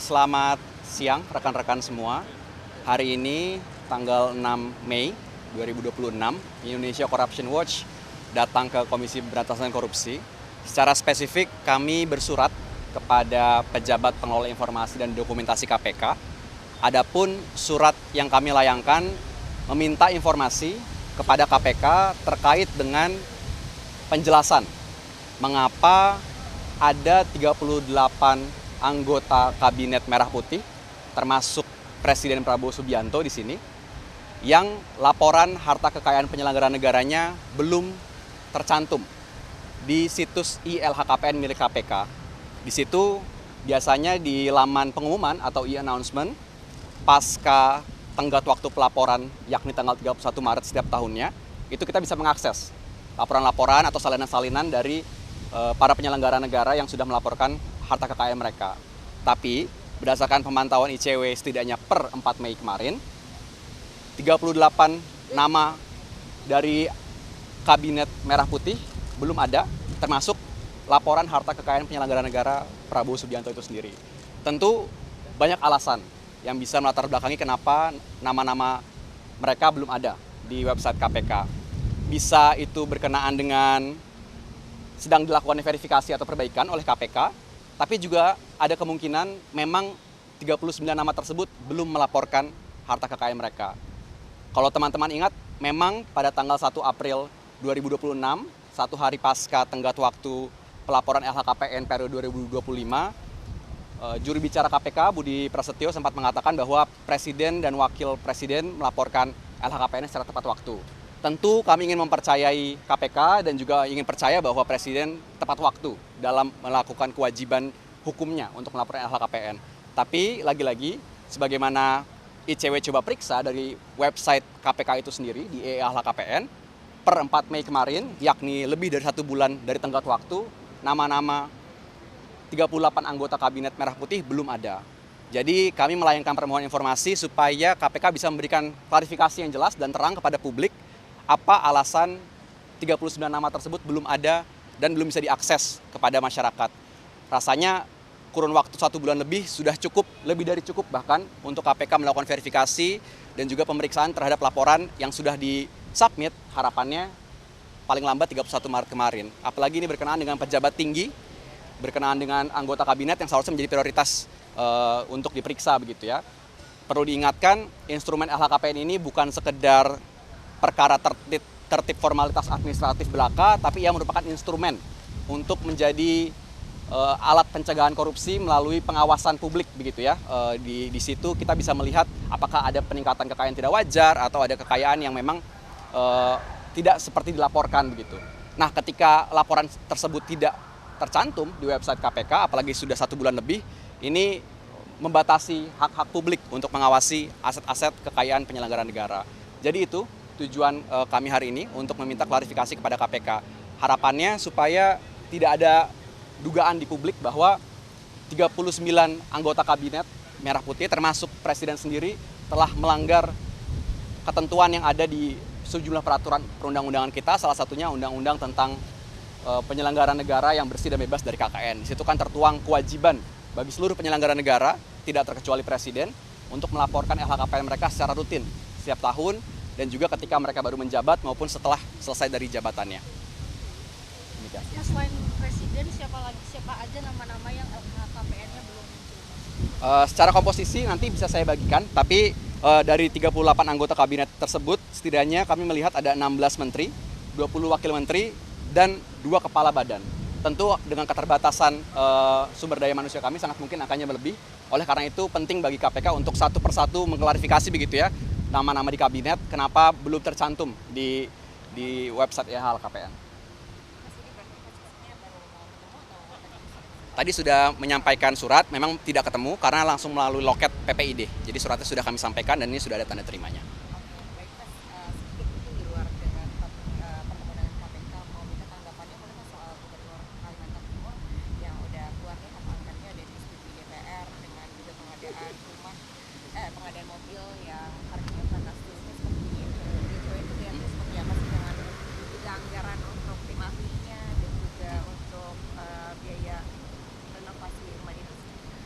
Selamat siang rekan-rekan semua. Hari ini tanggal 6 Mei 2026, Indonesia Corruption Watch datang ke Komisi Pemberantasan Korupsi. Secara spesifik kami bersurat kepada pejabat pengelola informasi dan dokumentasi KPK. Adapun surat yang kami layangkan meminta informasi kepada KPK terkait dengan penjelasan mengapa ada 38 anggota Kabinet Merah Putih, termasuk Presiden Prabowo Subianto di sini, yang laporan harta kekayaan penyelenggara negaranya belum tercantum di situs ILHKPN milik KPK. Di situ biasanya di laman pengumuman atau e-announcement pasca tenggat waktu pelaporan, yakni tanggal 31 Maret setiap tahunnya, itu kita bisa mengakses laporan-laporan atau salinan-salinan dari para penyelenggara negara yang sudah melaporkan harta kekayaan mereka. Tapi berdasarkan pemantauan ICW setidaknya per 4 Mei kemarin, 38 nama dari Kabinet Merah Putih belum ada, termasuk laporan harta kekayaan penyelenggara negara Prabowo Subianto itu sendiri. Tentu banyak alasan yang bisa melatar belakangi kenapa nama-nama mereka belum ada di website KPK. Bisa itu berkenaan dengan sedang dilakukan verifikasi atau perbaikan oleh KPK, tapi juga ada kemungkinan memang 39 nama tersebut belum melaporkan harta kekayaan mereka. Kalau teman-teman ingat, memang pada tanggal 1 April 2026, satu hari pasca tenggat waktu pelaporan LHKPN periode 2025, juru bicara KPK Budi Prasetyo sempat mengatakan bahwa Presiden dan Wakil Presiden melaporkan LHKPN secara tepat waktu. Tentu kami ingin mempercayai KPK dan juga ingin percaya bahwa Presiden tepat waktu dalam melakukan kewajiban hukumnya untuk melaporkan LHKPN. Tapi lagi-lagi, sebagaimana ICW coba periksa dari website KPK itu sendiri di LHKPN, per 4 Mei kemarin, yakni lebih dari 1 bulan dari tenggat waktu, nama-nama 38 anggota Kabinet Merah Putih belum ada. Jadi kami melayangkan permohonan informasi supaya KPK bisa memberikan klarifikasi yang jelas dan terang kepada publik apa alasan 39 nama tersebut belum ada dan belum bisa diakses kepada masyarakat. Rasanya kurun waktu 1 bulan lebih sudah cukup, lebih dari cukup bahkan untuk KPK melakukan verifikasi dan juga pemeriksaan terhadap laporan yang sudah disubmit, harapannya paling lambat 31 Maret kemarin. Apalagi ini berkenaan dengan pejabat tinggi, berkenaan dengan anggota kabinet yang seharusnya menjadi prioritas untuk diperiksa begitu ya. Perlu diingatkan, instrumen LHKPN ini bukan sekedar perkara tertib formalitas administratif belaka, tapi ia merupakan instrumen untuk menjadi alat pencegahan korupsi melalui pengawasan publik begitu ya. Di situ kita bisa melihat apakah ada peningkatan kekayaan tidak wajar atau ada kekayaan yang memang tidak seperti dilaporkan begitu. Nah, ketika laporan tersebut tidak tercantum di website KPK, apalagi sudah 1 bulan lebih, ini membatasi hak-hak publik untuk mengawasi aset-aset kekayaan penyelenggara negara. Jadi itu tujuan kami hari ini untuk meminta klarifikasi kepada KPK. Harapannya supaya tidak ada dugaan di publik bahwa 39 anggota Kabinet Merah Putih termasuk Presiden sendiri telah melanggar ketentuan yang ada di sejumlah peraturan perundang-undangan kita, salah satunya undang-undang tentang penyelenggara negara yang bersih dan bebas dari KKN. Di situ kan tertuang kewajiban bagi seluruh penyelenggara negara, tidak terkecuali Presiden, untuk melaporkan LHKPN mereka secara rutin setiap tahun dan juga ketika mereka baru menjabat maupun setelah selesai dari jabatannya. Ya, selain Presiden, siapa aja nama-nama yang LHKPN-nya belum muncul? Secara komposisi nanti bisa saya bagikan, tapi dari 38 anggota kabinet tersebut setidaknya kami melihat ada 16 menteri, 20 wakil menteri, dan 2 kepala badan. Tentu dengan keterbatasan sumber daya manusia kami sangat mungkin angkanya berlebih. Oleh karena itu penting bagi KPK untuk satu persatu mengklarifikasi begitu ya, nama-nama di kabinet kenapa belum tercantum di website LHKPN. Tadi sudah menyampaikan surat, memang tidak ketemu karena langsung melalui loket PPID. Jadi suratnya sudah kami sampaikan dan ini sudah ada tanda terimanya. Baik Mas, sedikit mungkin di luar dengan pertemuan dengan KPK, mau minta tanggapannya boleh Mas soal Gubernur Kalimantan Timur yang udah keluar nih hak angketnya ada disetujui DPR dengan juga pengadaan mobil yang harganya fantastis seperti itu. Itu lihatnya seperti apa sih dengan juga anggaran untuk tim ahlinya dan juga untuk biaya renovasi rumah dinas?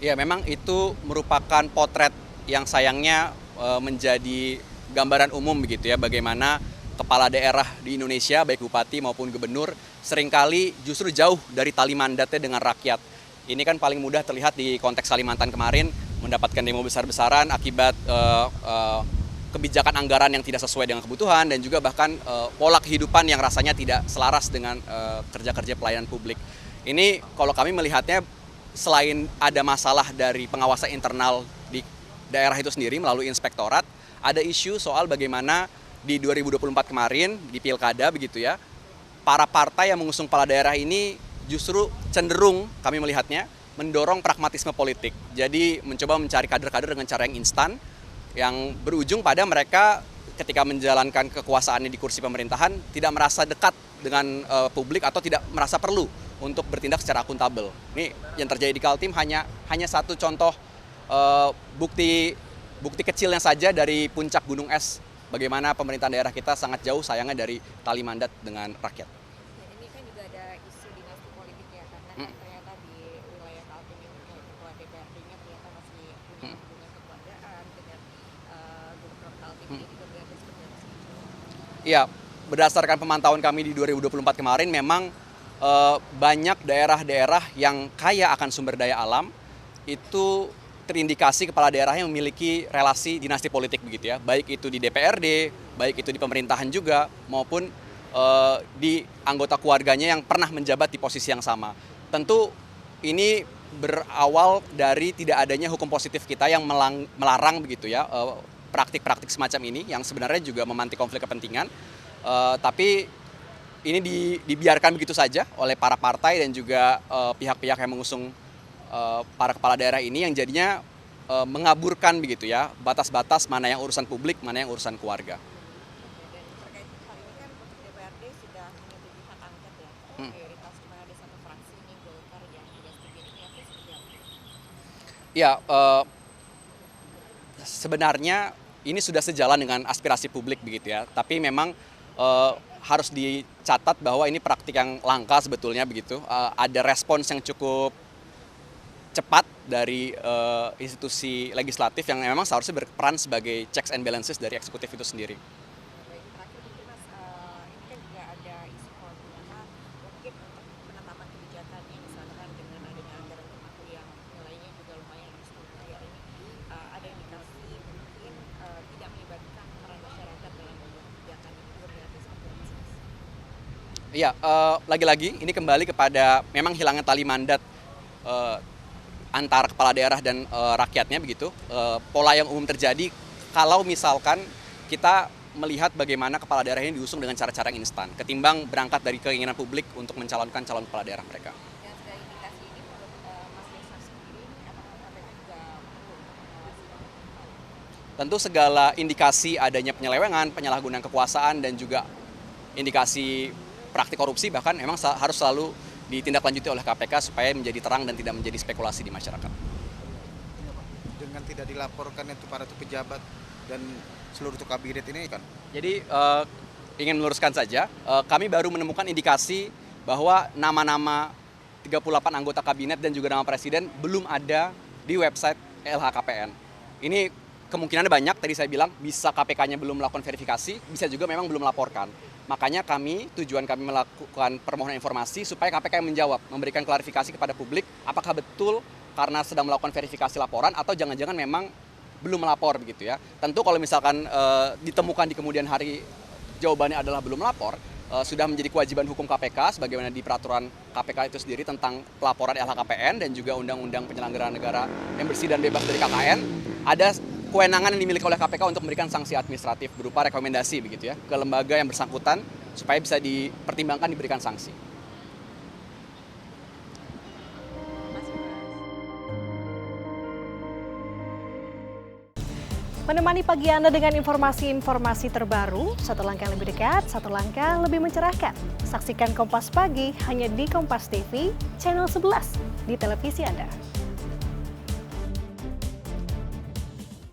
Ya, memang itu merupakan potret yang sayangnya menjadi gambaran umum begitu ya, bagaimana kepala daerah di Indonesia, baik bupati maupun gubernur, seringkali justru jauh dari tali mandatnya dengan rakyat. Ini kan paling mudah terlihat di konteks Kalimantan kemarin, mendapatkan demo besar-besaran akibat kebijakan anggaran yang tidak sesuai dengan kebutuhan, dan juga bahkan pola kehidupan yang rasanya tidak selaras dengan kerja-kerja pelayanan publik. Ini kalau kami melihatnya, selain ada masalah dari pengawasan internal di daerah itu sendiri melalui inspektorat, ada isu soal bagaimana di 2024 kemarin di Pilkada begitu ya, para partai yang mengusung kepala daerah ini justru cenderung kami melihatnya mendorong pragmatisme politik. Jadi mencoba mencari kader-kader dengan cara yang instan, yang berujung pada mereka ketika menjalankan kekuasaannya di kursi pemerintahan tidak merasa dekat dengan publik atau tidak merasa perlu untuk bertindak secara akuntabel. Ini yang terjadi di Kaltim hanya satu contoh bukti kecilnya saja dari puncak gunung es, bagaimana pemerintahan daerah kita sangat jauh sayangnya dari tali mandat dengan rakyat. Ya, ini kan juga ada isu dinasti politik ya, karena kan ternyata di wilayah Kaltim ini ketua DPRD-nya ternyata masih punya hubungan kekeluargaan dengan Gubernur Kaltim ini juga melihatnya seperti apa sih? Iya, berdasarkan pemantauan kami di 2024 kemarin memang banyak daerah-daerah yang kaya akan sumber daya alam itu terindikasi kepala daerah yang memiliki relasi dinasti politik begitu ya, baik itu di DPRD, baik itu di pemerintahan juga, maupun di anggota keluarganya yang pernah menjabat di posisi yang sama. Tentu ini berawal dari tidak adanya hukum positif kita yang melarang begitu ya praktik-praktik semacam ini yang sebenarnya juga memantik konflik kepentingan, tapi ini dibiarkan begitu saja oleh para partai dan juga pihak-pihak yang mengusung para kepala daerah ini, yang jadinya mengaburkan begitu ya batas-batas mana yang urusan publik, mana yang urusan keluarga. Dan terkait hal ini kan untuk DPRD sudah menyetujui hak angket ya, prioritas dimana ada satu fraksi ini Golkar yang tidak setuju, ini melihatnya seperti apa? Ya, sebenarnya ini sudah sejalan dengan aspirasi publik begitu ya, tapi memang harus dicatat bahwa ini praktik yang langka sebetulnya begitu. Ada respons yang cukup cepat dari institusi legislatif yang memang seharusnya berperan sebagai checks and balances dari eksekutif itu sendiri. Baik, terakhir mungkin Mas, ini kan juga ada isu formula mungkin untuk penetapan kebijakannya, misalkan dengan adanya anggaran tertentu yang nilainya juga lumayan struktural ini, ada indikasi mungkin tidak melibatkan peran masyarakat dalam membuat kebijakan ini, juga melihatnya seperti apa sih, Mas? Iya, lagi-lagi ini kembali kepada memang hilangnya tali mandat antara kepala daerah dan rakyatnya begitu. Pola yang umum terjadi kalau misalkan kita melihat bagaimana kepala daerah ini diusung dengan cara-cara yang instan, ketimbang berangkat dari keinginan publik untuk mencalonkan calon kepala daerah mereka. Dan sudah indikasi ini menurut Mas Desar sendiri, apakah KPK juga perlu mengawasi? Tentu segala indikasi adanya penyelewengan, penyalahgunaan kekuasaan, dan juga indikasi praktik korupsi bahkan memang harus selalu ditindaklanjuti oleh KPK supaya menjadi terang dan tidak menjadi spekulasi di masyarakat. Dengan tidak dilaporkan itu para pejabat dan seluruh kabinet ini kan. Jadi ingin meluruskan saja, kami baru menemukan indikasi bahwa nama-nama 38 anggota kabinet dan juga nama presiden belum ada di website LHKPN. Ini kemungkinannya banyak, tadi saya bilang bisa KPK-nya belum melakukan verifikasi, bisa juga memang belum melaporkan. Makanya tujuan kami melakukan permohonan informasi supaya KPK yang menjawab, memberikan klarifikasi kepada publik apakah betul karena sedang melakukan verifikasi laporan atau jangan-jangan memang belum melapor begitu ya. Tentu kalau misalkan ditemukan di kemudian hari jawabannya adalah belum melapor, sudah menjadi kewajiban hukum KPK sebagaimana di peraturan KPK itu sendiri tentang pelaporan LHKPN dan juga Undang-Undang Penyelenggaraan Negara yang Bersih dan Bebas dari KKN, ada kewenangan yang dimiliki oleh KPK untuk memberikan sanksi administratif berupa rekomendasi begitu ya ke lembaga yang bersangkutan supaya bisa dipertimbangkan diberikan sanksi. Menemani pagi Anda dengan informasi-informasi terbaru, satu langkah lebih dekat, satu langkah lebih mencerahkan. Saksikan Kompas Pagi hanya di Kompas TV, channel 11 di televisi Anda.